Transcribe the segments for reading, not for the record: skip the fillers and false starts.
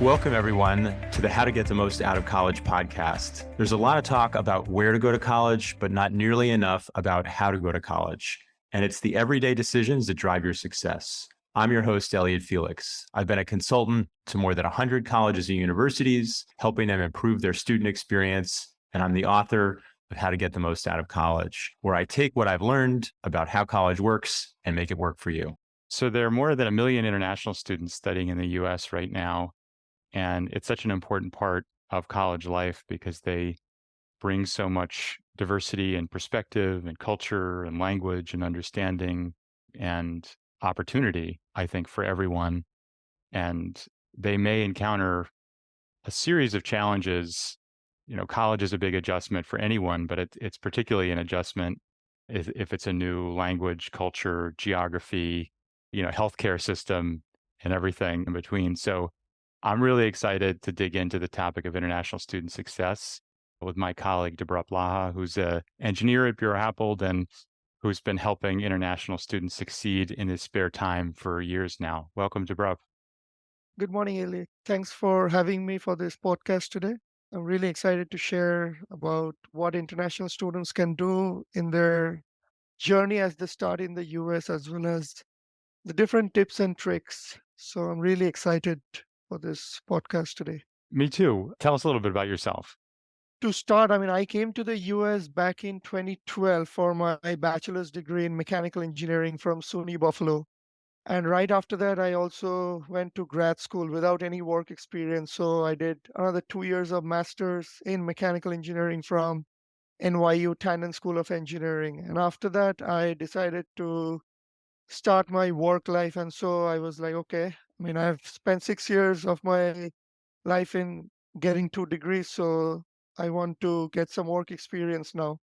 Welcome, everyone, to the How to Get the Most Out of College podcast. There's a lot of talk about where to go to college, but not nearly enough about how to go to college. And it's the everyday decisions that drive your success. I'm your host, Elliot Felix. I've been a consultant to more than 100 colleges and universities, helping them improve their student experience. And I'm the author of How to Get the Most Out of College, where I take what I've learned about how college works and make it work for you. So there are more than 1 million international students studying in the US right now. And it's such an important part of college life because they bring so much diversity and perspective and culture and language and understanding and opportunity, I think, for everyone. And they may encounter a series of challenges. You know, college is a big adjustment for anyone, but it's particularly an adjustment if it's a new language, culture, geography, healthcare system and everything in between. So I'm really excited to dig into the topic of international student success with my colleague, Debrup Laha, who's an engineer at Bureau Happold and who's been helping international students succeed in his spare time for years now. Welcome, Debrup. Good morning, Elliot. Thanks for having me for this podcast today. I'm really excited to share about what international students can do in their journey as they start in the US, as well as the different tips and tricks. So I'm really excited for this podcast today. Me too. Tell us a little bit about yourself. To start, I came to the US back in 2012 for my bachelor's degree in mechanical engineering from SUNY Buffalo. And right after that, I also went to grad school without any work experience. So I did another 2 years of master's in mechanical engineering from NYU Tandon School of Engineering. And after that, I decided to start my work life. And so I was like, okay, I've spent 6 years of my life in getting 2 degrees. So I want to get some work experience now.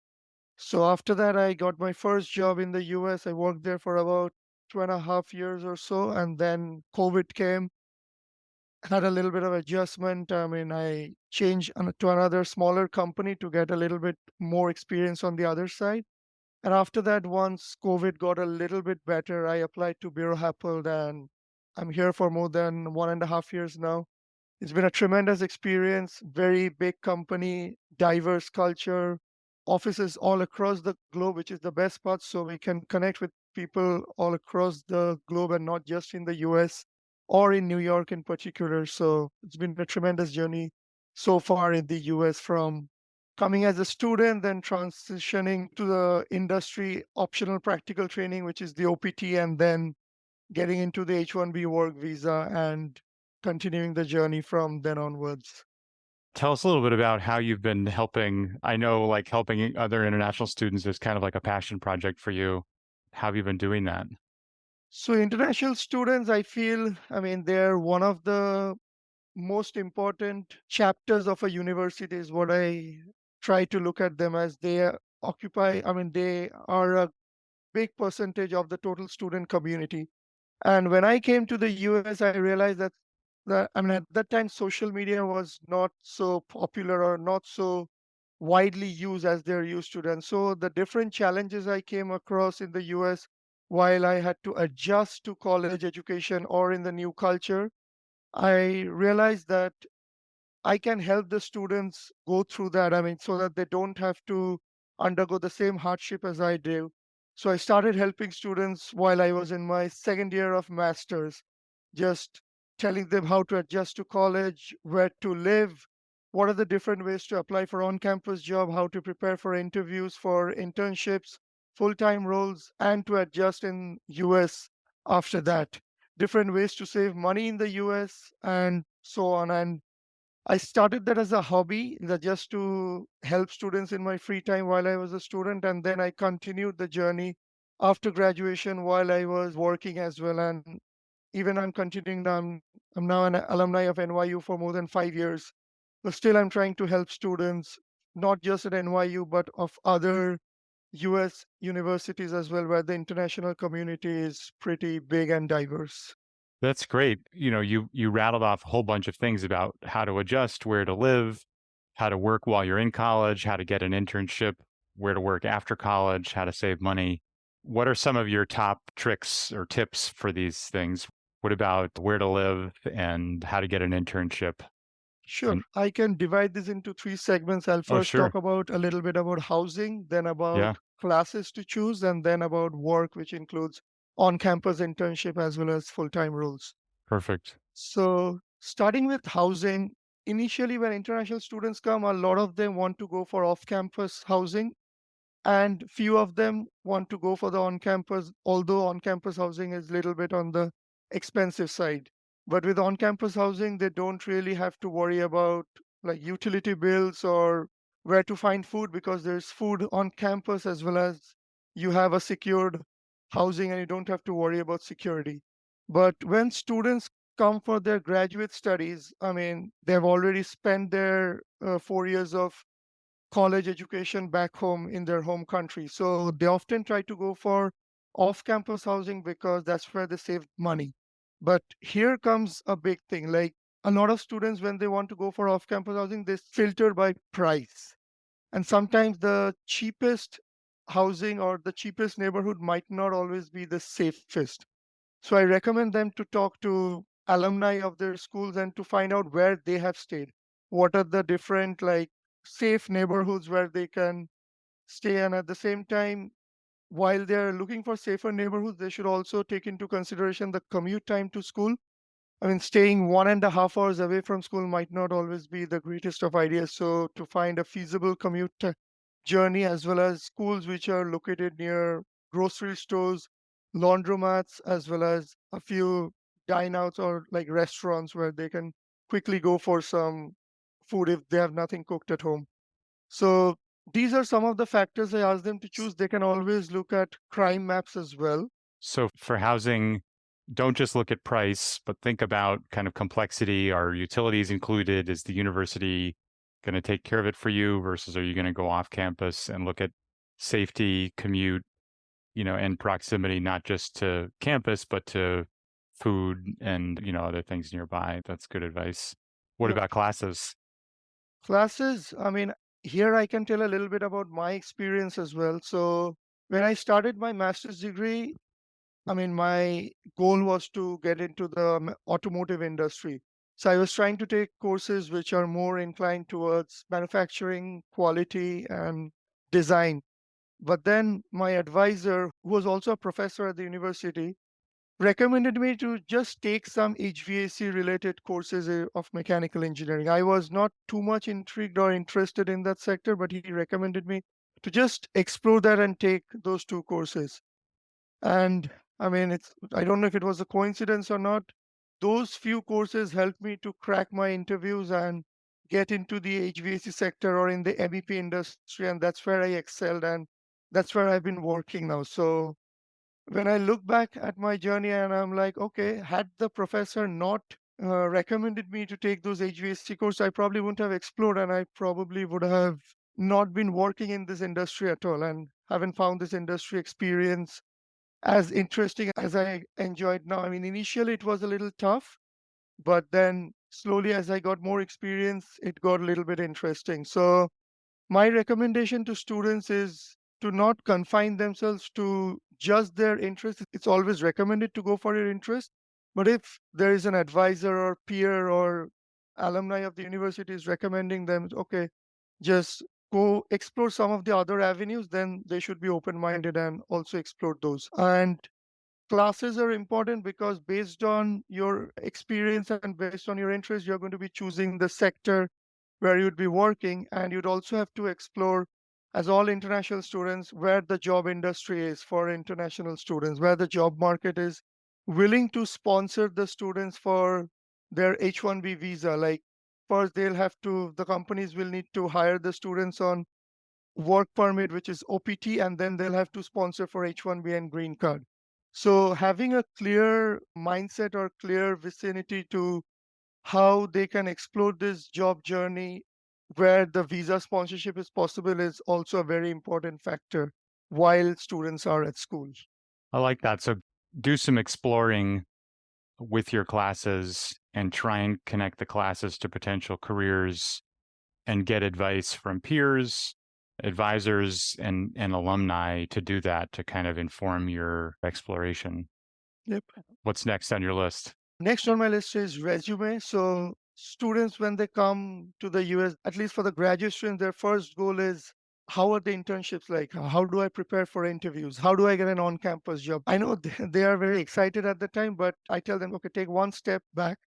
So after that, I got my first job in the US. I worked there for about 2.5 years or so, and then COVID came, had a little bit of adjustment. I changed to another smaller company to get a little bit more experience on the other side. And after that, once COVID got a little bit better, I applied to Bureau Happold, and I'm here for more than 1.5 years now. It's been a tremendous experience, very big company, diverse culture, offices all across the globe, which is the best part. So we can connect with people all across the globe and not just in the US or in New York in particular. So it's been a tremendous journey so far in the US, from coming as a student, then transitioning to the industry optional practical training, which is the OPT, and then getting into the H-1B work visa and continuing the journey from then onwards. Tell us a little bit about how you've been helping. I know helping other international students is kind of like a passion project for you. How have you been doing that? So international students, I feel, they're one of the most important chapters of a university is what I try to look at them as. They are a big percentage of the total student community. And when I came to the US, I realized that at that time, social media was not so popular or not so widely used as they're used to. And so the different challenges I came across in the US while I had to adjust to college education or in the new culture, I realized that I can help the students go through that. So that they don't have to undergo the same hardship as I do. So I started helping students while I was in my second year of master's, just telling them how to adjust to college, where to live, what are the different ways to apply for on-campus job, how to prepare for interviews for internships, full-time roles, and to adjust in US after that. Different ways to save money in the US and so on. And I started that as a hobby, that just to help students in my free time while I was a student. And then I continued the journey after graduation while I was working as well. And even I'm continuing now. I'm now an alumni of NYU for more than 5 years. But still, I'm trying to help students, not just at NYU, but of other US universities as well, where the international community is pretty big and diverse. That's great. You rattled off a whole bunch of things about how to adjust, where to live, how to work while you're in college, how to get an internship, where to work after college, how to save money. What are some of your top tricks or tips for these things? What about where to live and how to get an internship? Sure. And I can divide this into three segments. I'll oh, first sure. talk about a little bit about housing, then about Yeah, classes to choose, and then about work, which includes on-campus internship as well as full-time roles. perfect. So, starting with housing, initially when international students come, a lot of them want to go for off-campus housing, and few of them want to go for the on-campus, although on-campus housing is a little bit on the expensive side. But with on-campus housing, they don't really have to worry about like utility bills or where to find food because there's food on campus as well as you have a secured housing and you don't have to worry about security. But when students come for their graduate studies, I mean, they've already spent their 4 years of college education back home in their home country. So they often try to go for off campus housing because that's where they save money. But here comes a big thing like a lot of students, when they want to go for off campus housing, they filter by price. And sometimes the cheapest housing or the cheapest neighborhood might not always be the safest. So I recommend them to talk to alumni of their schools and to find out where they have stayed. What are the different like safe neighborhoods where they can stay, and at the same time, while they're looking for safer neighborhoods, they should also take into consideration the commute time to school. I mean, staying 1.5 hours away from school might not always be the greatest of ideas. So, to find a feasible journey, as well as schools which are located near grocery stores, laundromats, as well as a few dine outs or like restaurants where they can quickly go for some food if they have nothing cooked at home. So, these are some of the factors I ask them to choose. They can always look at crime maps as well. So for housing, don't just look at price, but think about kind of complexity. Are utilities included? Is the university going to take care of it for you versus are you going to go off campus and look at safety, commute, and proximity, not just to campus, but to food and, other things nearby. That's good advice. What Yep. about classes? Classes, I mean, here I can tell a little bit about my experience as well. So, when I started my master's degree, I mean, my goal was to get into the automotive industry. So, I was trying to take courses which are more inclined towards manufacturing, quality, and design. But then my advisor, who was also a professor at the university, recommended me to just take some HVAC related courses of mechanical engineering. I was not too much intrigued or interested in that sector, but he recommended me to just explore that and take those two courses. And I mean, I don't know if it was a coincidence or not. Those few courses helped me to crack my interviews and get into the HVAC sector or in the MEP industry. And that's where I excelled. And that's where I've been working now. So when I look back at my journey and I'm like, okay, had the professor not recommended me to take those HVAC courses, I probably wouldn't have explored and I probably would have not been working in this industry at all and haven't found this industry experience as interesting as I enjoyed now. I mean, initially it was a little tough, but then slowly as I got more experience, it got a little bit interesting. So my recommendation to students is to not confine themselves to just their interest. It's always recommended to go for your interest. But if there is an advisor or peer or alumni of the university is recommending them, okay, just go explore some of the other avenues, then they should be open minded and also explore those. And classes are important because based on your experience and based on your interest, you're going to be choosing the sector where you'd be working. And you'd also have to explore, as all international students, where the job industry is for international students, where the job market is willing to sponsor the students for their H-1B visa. Like, first, the companies will need to hire the students on work permit, which is OPT, and then they'll have to sponsor for H-1B and green card. So having a clear mindset or clear vicinity to how they can explore this job journey where the visa sponsorship is possible is also a very important factor while students are at school. I like that. So do some exploring with your classes and try and connect the classes to potential careers and get advice from peers, advisors, and alumni to do that to kind of inform your exploration. Yep. What's next on your list? Next on my list is resume. So students, when they come to the US, at least for the graduate students, their first goal is how are the internships like? How do I prepare for interviews? How do I get an on-campus job? I know they are very excited at the time, but I tell them, okay, take one step back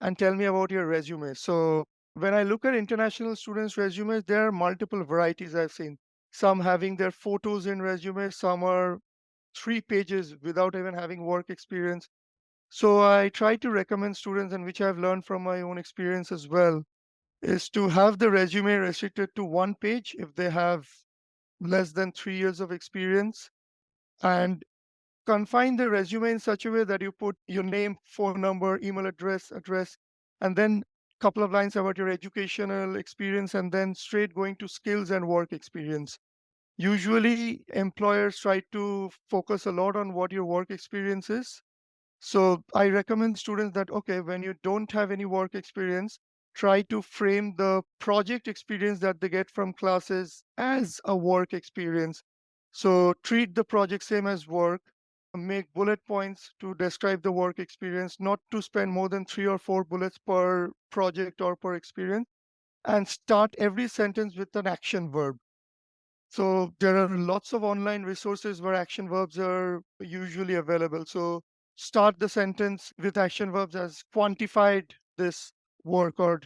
and tell me about your resume. So when I look at international students' resumes, there are multiple varieties I've seen. Some having their photos in resume, some are 3 pages without even having work experience. So I try to recommend students, and which I've learned from my own experience as well, is to have the resume restricted to 1 page if they have less than 3 years of experience, and confine the resume in such a way that you put your name, phone number, email address, and then couple of lines about your educational experience, and then straight going to skills and work experience. Usually, employers try to focus a lot on what your work experience is, so I recommend students that, okay, when you don't have any work experience, try to frame the project experience that they get from classes as a work experience. So treat the project same as work, make bullet points to describe the work experience, not to spend more than 3 or 4 bullets per project or per experience, and start every sentence with an action verb. So there are lots of online resources where action verbs are usually available. So start the sentence with action verbs as quantified this work or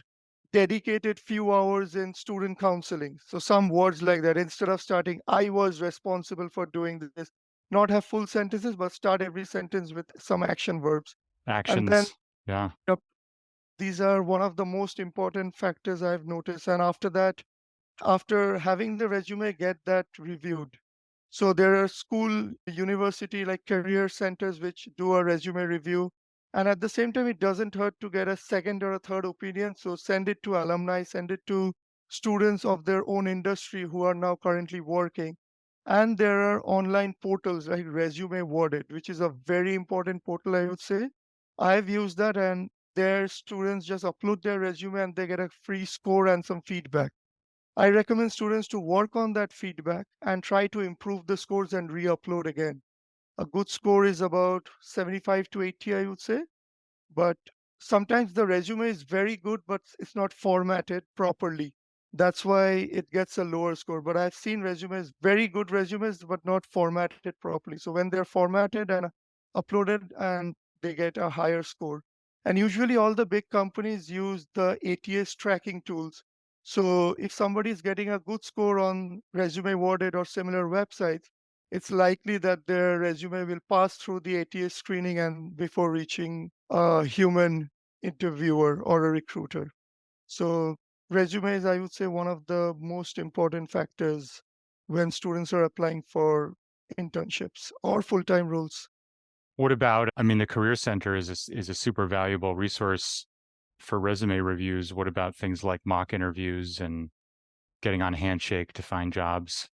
dedicated few hours in student counseling. So some words like that. Instead of starting, I was responsible for doing this, not have full sentences, but start every sentence with some action verbs. And then Actions. Yeah. yep, these are one of the most important factors I've noticed. And after that, after having the resume, get that reviewed. So there are school, university, like career centers which do a resume review. And at the same time, it doesn't hurt to get a second or a third opinion. So send it to alumni, send it to students of their own industry who are now currently working. And there are online portals like Resume Worded, which is a very important portal, I would say. I've used that, and their students just upload their resume and they get a free score and some feedback. I recommend students to work on that feedback and try to improve the scores and re-upload again. A good score is about 75 to 80, I would say. But sometimes the resume is very good, but it's not formatted properly. That's why it gets a lower score. But I've seen resumes, very good resumes, but not formatted properly. So when they're formatted and uploaded, and they get a higher score. And usually all the big companies use the ATS tracking tools. So if somebody is getting a good score on Resume Worded or similar websites, it's likely that their resume will pass through the ATS screening and before reaching a human interviewer or a recruiter. So resume is, I would say, one of the most important factors when students are applying for internships or full-time roles. What about, I mean, the Career Center is a super valuable resource for resume reviews. What about things like mock interviews and getting on Handshake to find jobs?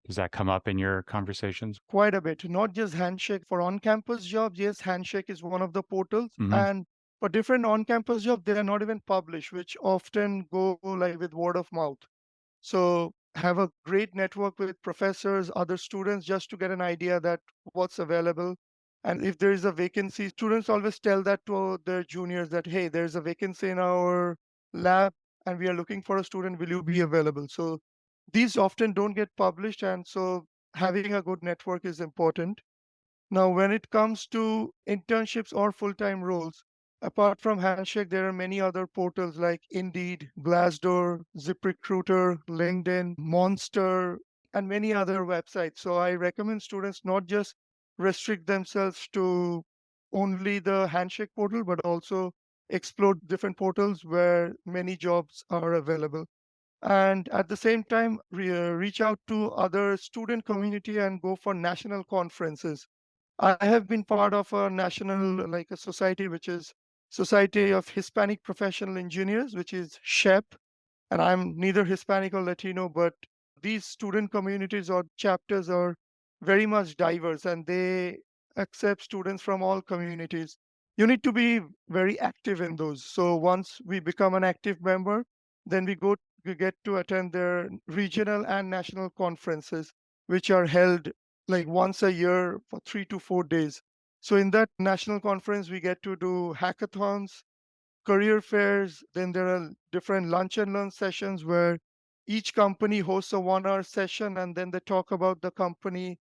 Does that come up in your conversations? Quite a bit, not just Handshake. For on-campus jobs, yes, Handshake is one of the portals. Hmm. And for different on-campus jobs, they are not even published, which often go like with word of mouth. So have a great network with professors, other students, just to get an idea that what's available. And if there is a vacancy, students always tell that to their juniors that, hey, there's a vacancy in our lab and we are looking for a student. Will you be available? So these often don't get published. And so having a good network is important. Now, when it comes to internships or full-time roles, apart from Handshake, there are many other portals like Indeed, Glassdoor, ZipRecruiter, LinkedIn, Monster, and many other websites. So I recommend students not just restrict themselves to only the Handshake portal, but also explore different portals where many jobs are available. And at the same time, reach out to other student community and go for national conferences. I have been part of a national, like a society, which is Society of Hispanic Professional Engineers, which is SHEP. And I'm neither Hispanic or Latino, but these student communities or chapters are very much diverse and they accept students from all communities. You need to be very active in those. So once we become an active member, then we get to attend their regional and national conferences, which are held like once a year for 3 to 4 days. So in that national conference, we get to do hackathons, career fairs. Then there are different lunch and learn sessions where each company hosts a 1 hour session and then they talk about the company.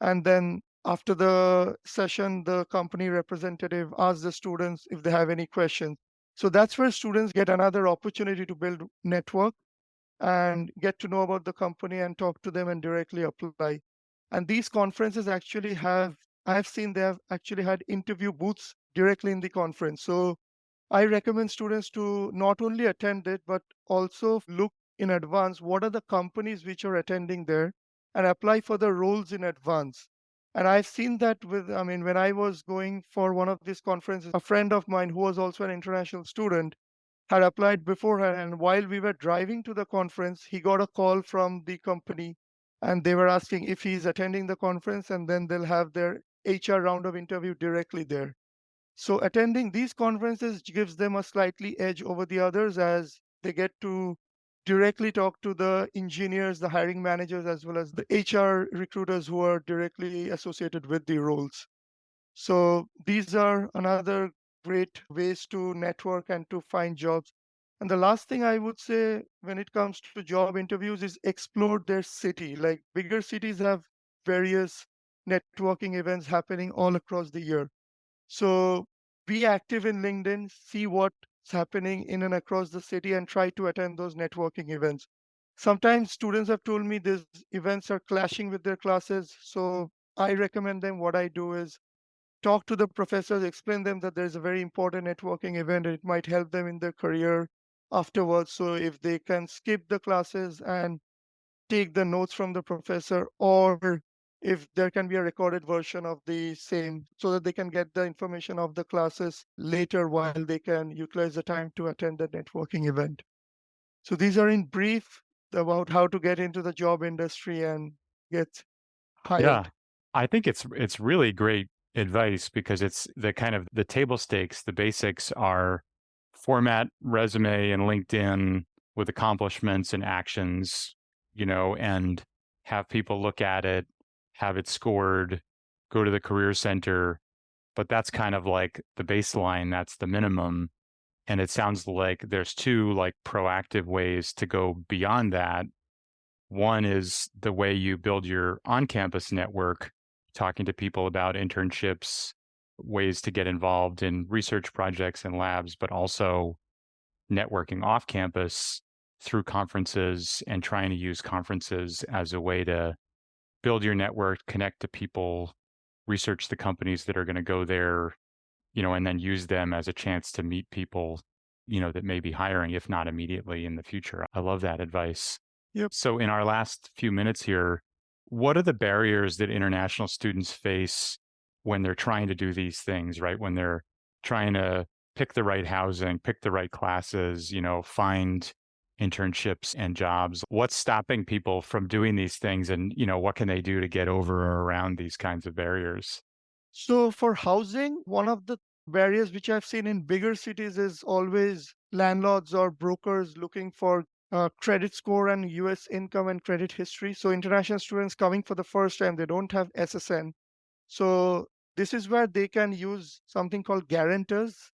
And then after the session, the company representative asks the students if they have any questions. So that's where students get another opportunity to build network and get to know about the company and talk to them and directly apply. And these conferences actually have, I've seen they have actually had interview booths directly in the conference. So I recommend students to not only attend it, but also look in advance what are the companies which are attending there and apply for the roles in advance. And I've seen that with, I mean, when I was going for one of these conferences, a friend of mine who was also an international student had applied beforehand. And while we were driving to the conference, he got a call from the company and they were asking if he's attending the conference and then they'll have their HR round of interview directly there. So attending these conferences gives them a slightly edge over the others as they get to directly talk to the engineers, the hiring managers, as well as the HR recruiters who are directly associated with the roles. So these are another great ways to network and to find jobs. And the last thing I would say when it comes to job interviews is explore their city. Like bigger cities have various networking events happening all across the year. So be active in LinkedIn, see what's happening in and across the city, and try to attend those networking events. Sometimes students have told me these events are clashing with their classes. So I recommend them. What I do is talk to the professors, explain them that there's a very important networking event and it might help them in their career afterwards. So if they can skip the classes and take the notes from the professor, or if there can be a recorded version of the same so that they can get the information of the classes later while they can utilize the time to attend the networking event. So these are in brief about how to get into the job industry and get Yeah. hired. I think it's really great advice because it's the kind of the table stakes, the basics are format resume and LinkedIn with accomplishments and actions, and have people look at it, have it scored, go to the career center. But that's kind of like the baseline, that's the minimum. And it sounds like there's two like proactive ways to go beyond that. One is the way you build your on-campus network, talking to people about internships, ways to get involved in research projects and labs, but also networking off campus through conferences and trying to use conferences as a way to build your network, connect to people, research the companies that are going to go there, and then use them as a chance to meet people, that may be hiring, if not immediately in the future. I love that advice. Yep. So in our last few minutes here, what are the barriers that international students face when they're trying to do these things, right? When they're trying to pick the right housing, pick the right classes, find internships and jobs. What's stopping people from doing these things and, what can they do to get over or around these kinds of barriers? So for housing, one of the barriers which I've seen in bigger cities is always landlords or brokers looking for credit score and US income and credit history. So international students coming for the first time, they don't have SSN. So this is where they can use something called guarantors.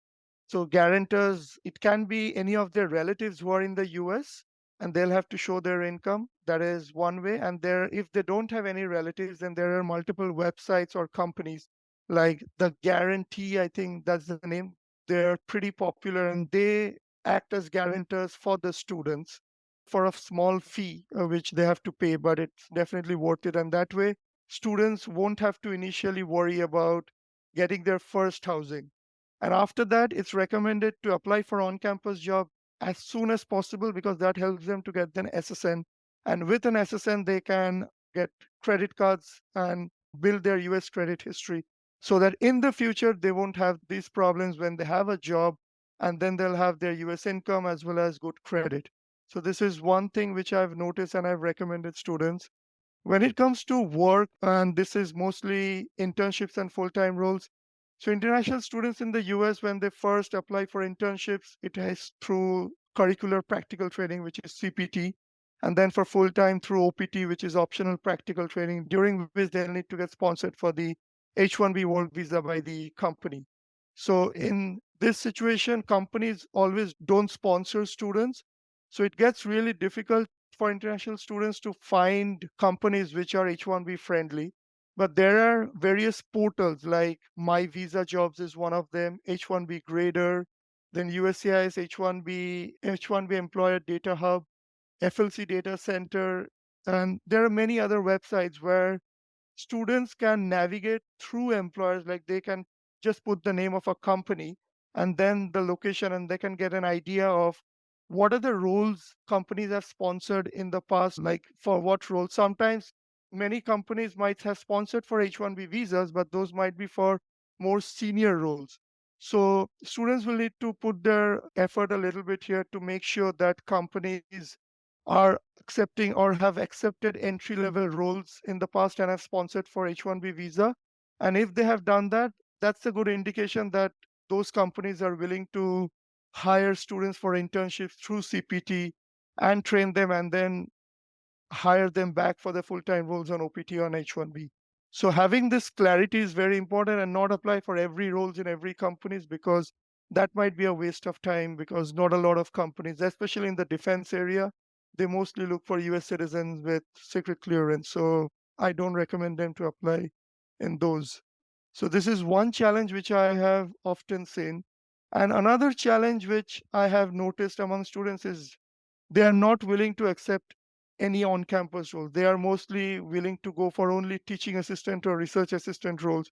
So guarantors, it can be any of their relatives who are in the US and they'll have to show their income. That is one way. And there, if they don't have any relatives, then there are multiple websites or companies like the Guarantee, I think that's the name. They're pretty popular and they act as guarantors for the students for a small fee, which they have to pay, but it's definitely worth it. And that way, students won't have to initially worry about getting their first housing. And after that, it's recommended to apply for on-campus job as soon as possible because that helps them to get an SSN. And with an SSN, they can get credit cards and build their US credit history so that in the future, they won't have these problems when they have a job and then they'll have their US income as well as good credit. So this is one thing which I've noticed and I've recommended students. When it comes to work, and this is mostly internships and full-time roles, so international students in the US, when they first apply for internships, it is through curricular practical training, which is CPT, and then for full-time through OPT, which is optional practical training, during which they'll need to get sponsored for the H-1B work visa by the company. So in this situation, companies always don't sponsor students. So it gets really difficult for international students to find companies which are H-1B friendly. But there are various portals like My Visa Jobs is one of them, H-1B Grader, then USCIS H-1B Employer Data Hub, FLC Data Center, and there are many other websites where students can navigate through employers, like they can just put the name of a company and then the location, and they can get an idea of what are the roles companies have sponsored in the past, like for what role. Sometimes many companies might have sponsored for H-1B visas, but those might be for more senior roles. So students will need to put their effort a little bit here to make sure that companies are accepting or have accepted entry level roles in the past and have sponsored for H-1B visa. And if they have done that, that's a good indication that those companies are willing to hire students for internships through CPT and train them and then hire them back for the full-time roles on OPT on H-1B. So having this clarity is very important, and not apply for every roles in every companies, because that might be a waste of time, because not a lot of companies, especially in the defense area, they mostly look for US citizens with secret clearance. So I don't recommend them to apply in those. So this is one challenge which I have often seen. And another challenge which I have noticed among students is they are not willing to accept any on-campus role. They are mostly willing to go for only teaching assistant or research assistant roles.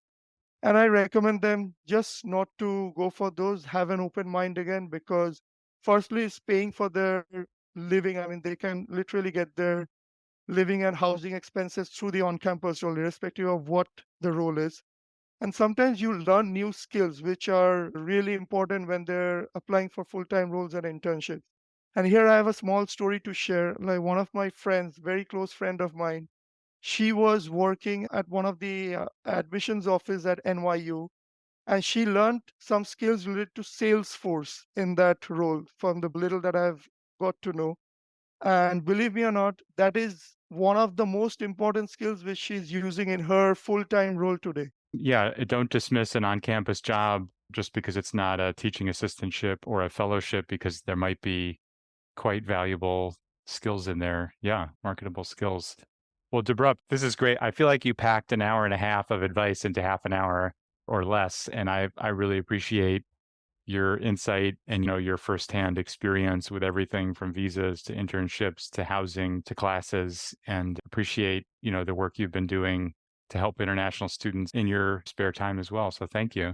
And I recommend them just not to go for those, have an open mind again, because firstly, it's paying for their living. I mean, they can literally get their living and housing expenses through the on-campus role, irrespective of what the role is. And sometimes you learn new skills, which are really important when they're applying for full-time roles and internships. And here I have a small story to share. Like one of my friends, very close friend of mine, she was working at one of the admissions office at NYU, and she learned some skills related to Salesforce in that role from the little that I've got to know. And believe me or not, that is one of the most important skills which she's using in her full-time role today. Yeah, don't dismiss an on-campus job just because it's not a teaching assistantship or a fellowship, because there might be quite valuable skills in there. Yeah, marketable skills. Well, Debrup, this is great. I feel like you packed an hour and a half of advice into half an hour or less, and I really appreciate your insight and your firsthand experience with everything from visas to internships to housing to classes, and appreciate the work you've been doing to help international students in your spare time as well. So thank you.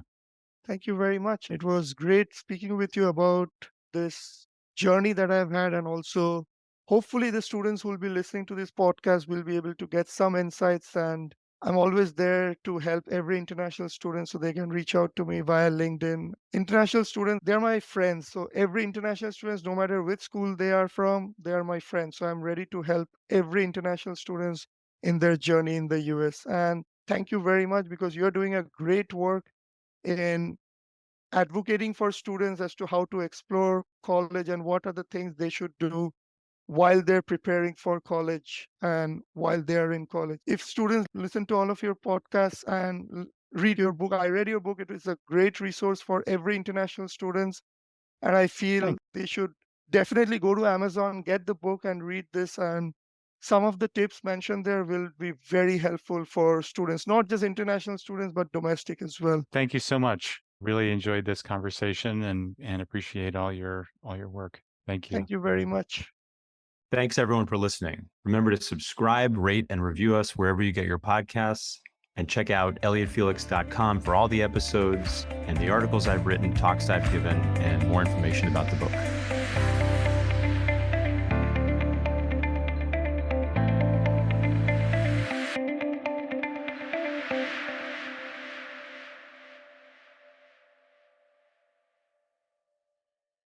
Thank you very much. It was great speaking with you about this journey that I've had, and also hopefully the students who will be listening to this podcast will be able to get some insights. And I'm always there to help every international student, so they can reach out to me via LinkedIn. International students, they're my friends. So every international students, no matter which school they are from, they are my friends. So I'm ready to help every international students in their journey in the US. And thank you very much, because you're doing a great work in advocating for students as to how to explore college and what are the things they should do while they're preparing for college and while they're in college. If students listen to all of your podcasts and read your book, I read your book. It is a great resource for every international students. And I feel they should definitely go to Amazon, get the book and read this. And some of the tips mentioned there will be very helpful for students, not just international students, but domestic as well. Thank you so much. Really enjoyed this conversation and appreciate all your work. Thank you. Thank you very much. Thanks everyone for listening. Remember to subscribe, rate, and review us wherever you get your podcasts. And check out elliottfelix.com for all the episodes and the articles I've written, talks I've given, and more information about the book.